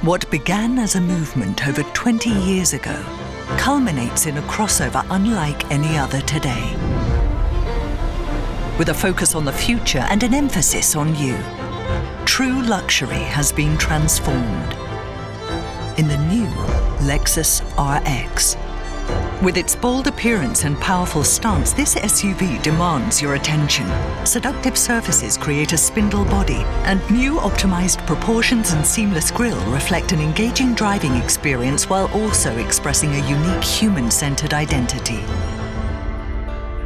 What began as a movement over 20 years ago culminates in a crossover unlike any other today. With a focus on the future and an emphasis on you, true luxury has been transformed in the new Lexus RX. With its bold appearance and powerful stance, this SUV demands your attention. Seductive surfaces create a spindle body, and new optimized proportions and seamless grille reflect an engaging driving experience while also expressing a unique human-centered identity.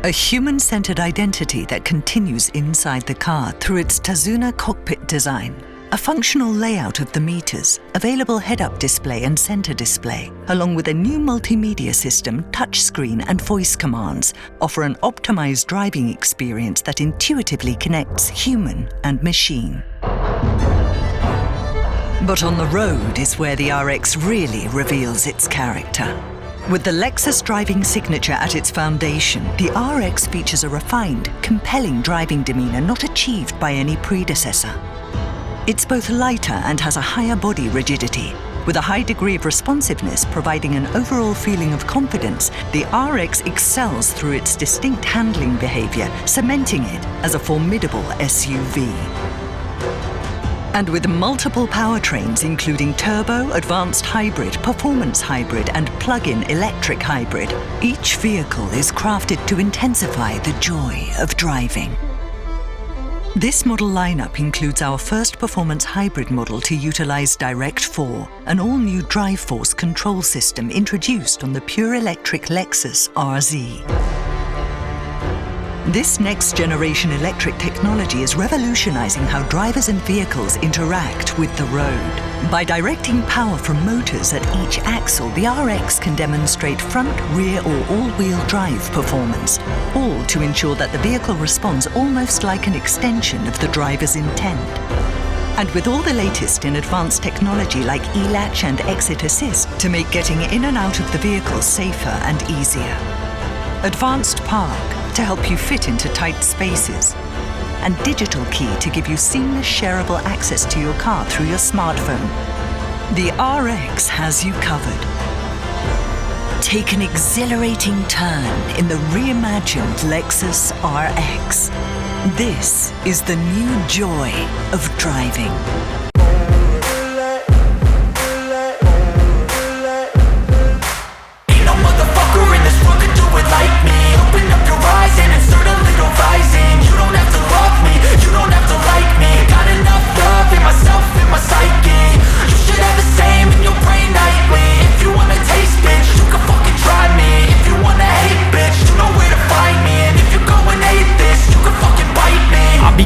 A human-centered identity that continues inside the car through its Tazuna cockpit design. A functional layout of the meters, available head-up display and center display, along with a new multimedia system, touchscreen and voice commands, offer an optimized driving experience that intuitively connects human and machine. But on the road is where the RX really reveals its character. With the Lexus driving signature at its foundation, the RX features a refined, compelling driving demeanor not achieved by any predecessor. It's both lighter and has a higher body rigidity. With a high degree of responsiveness providing an overall feeling of confidence, the RX excels through its distinct handling behavior, cementing it as a formidable SUV. And with multiple powertrains including turbo, advanced hybrid, performance hybrid, and plug-in electric hybrid, each vehicle is crafted to intensify the joy of driving. This model lineup includes our first performance hybrid model to utilize Direct 4, an all-new drive force control system introduced on the pure electric Lexus RZ. This next-generation electric technology is revolutionizing how drivers and vehicles interact with the road. By directing power from motors at each axle, the RX can demonstrate front, rear, or all-wheel drive performance, all to ensure that the vehicle responds almost like an extension of the driver's intent. And with all the latest in advanced technology like e-latch and exit assist to make getting in and out of the vehicle safer and easier. Advanced Park to help you fit into tight spaces, and Digital Key to give you seamless shareable access to your car through your smartphone. The RX has you covered. Take an exhilarating turn in the reimagined Lexus RX. This is the new joy of driving.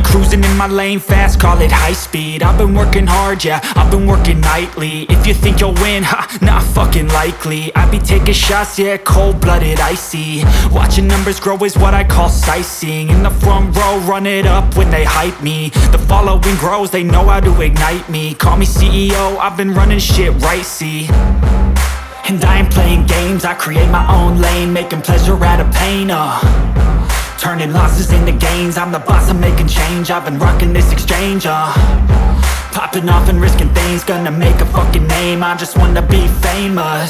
Cruising in my lane fast, call it high speed. I've been working hard, yeah, I've been working nightly. If you think you'll win, ha, not fucking likely. I be taking shots, yeah, cold-blooded, icy. Watching numbers grow is what I call sightseeing. In the front row, run it up when they hype me. The following grows, they know how to ignite me. Call me CEO, I've been running shit right, see. And I ain't playing games, I create my own lane, making pleasure out of pain, turning losses into gains, I'm the boss, I'm making change. I've been rocking this exchange, popping off and risking things, gonna make a fucking name. I just wanna be famous,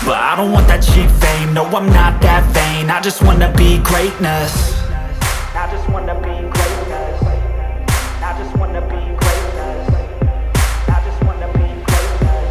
but I don't want that cheap fame. No, I'm not that vain, I just wanna be greatness. I just wanna be greatness. I just wanna be greatness. I just wanna be greatness.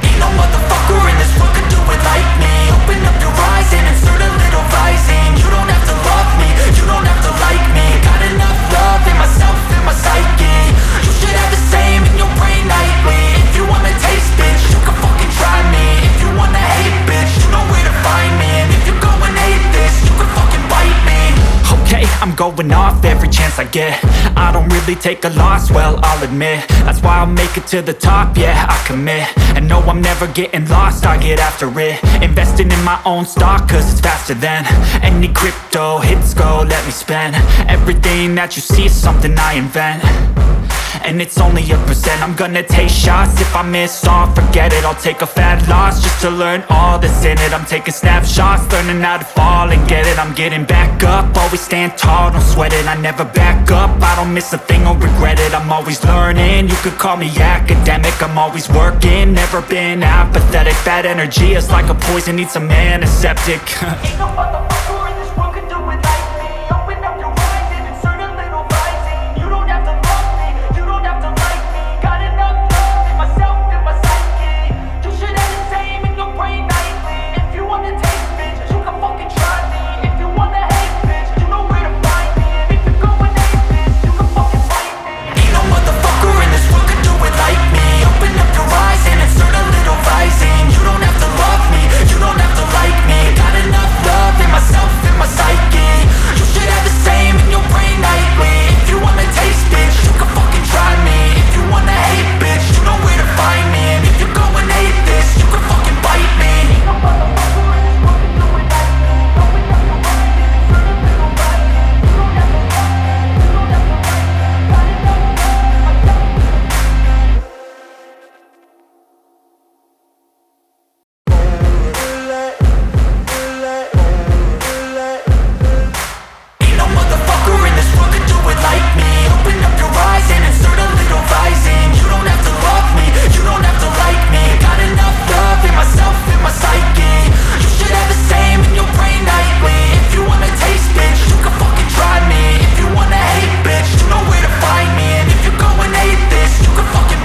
Ain't no motherfucker in this world could do it like me. Open up your eyes and insert a little rising. You don't have to love me, you don't have to like me. Got enough love in myself, in my psyche. You should have the same in your brain nightly. If you wanna taste, bitch, you can fucking try me. If you wanna hate, bitch, you know where to find me. And if you go and hate this, you can fucking bite me. Okay, I'm going off every chance I get. I don't really take a loss, well, I'll admit. That's why I'll make it to the top, yeah, I commit. And no, I'm never getting lost, I get after it. Investing in my own stock, cause it's faster than any crypto hits go, let me spend. Everything that you see is something I invent. and it's only a percent. I'm gonna take shots, if I miss all, forget it. I'll take a fat loss just to learn all that's in it. I'm taking snapshots, learning how to fall and get it. I'm getting back up, always stand tall, don't sweat it. I never back up, I don't miss a thing or regret it. I'm always learning, you could call me academic. I'm always working, never been apathetic. Bad energy is like a poison, needs a antiseptic.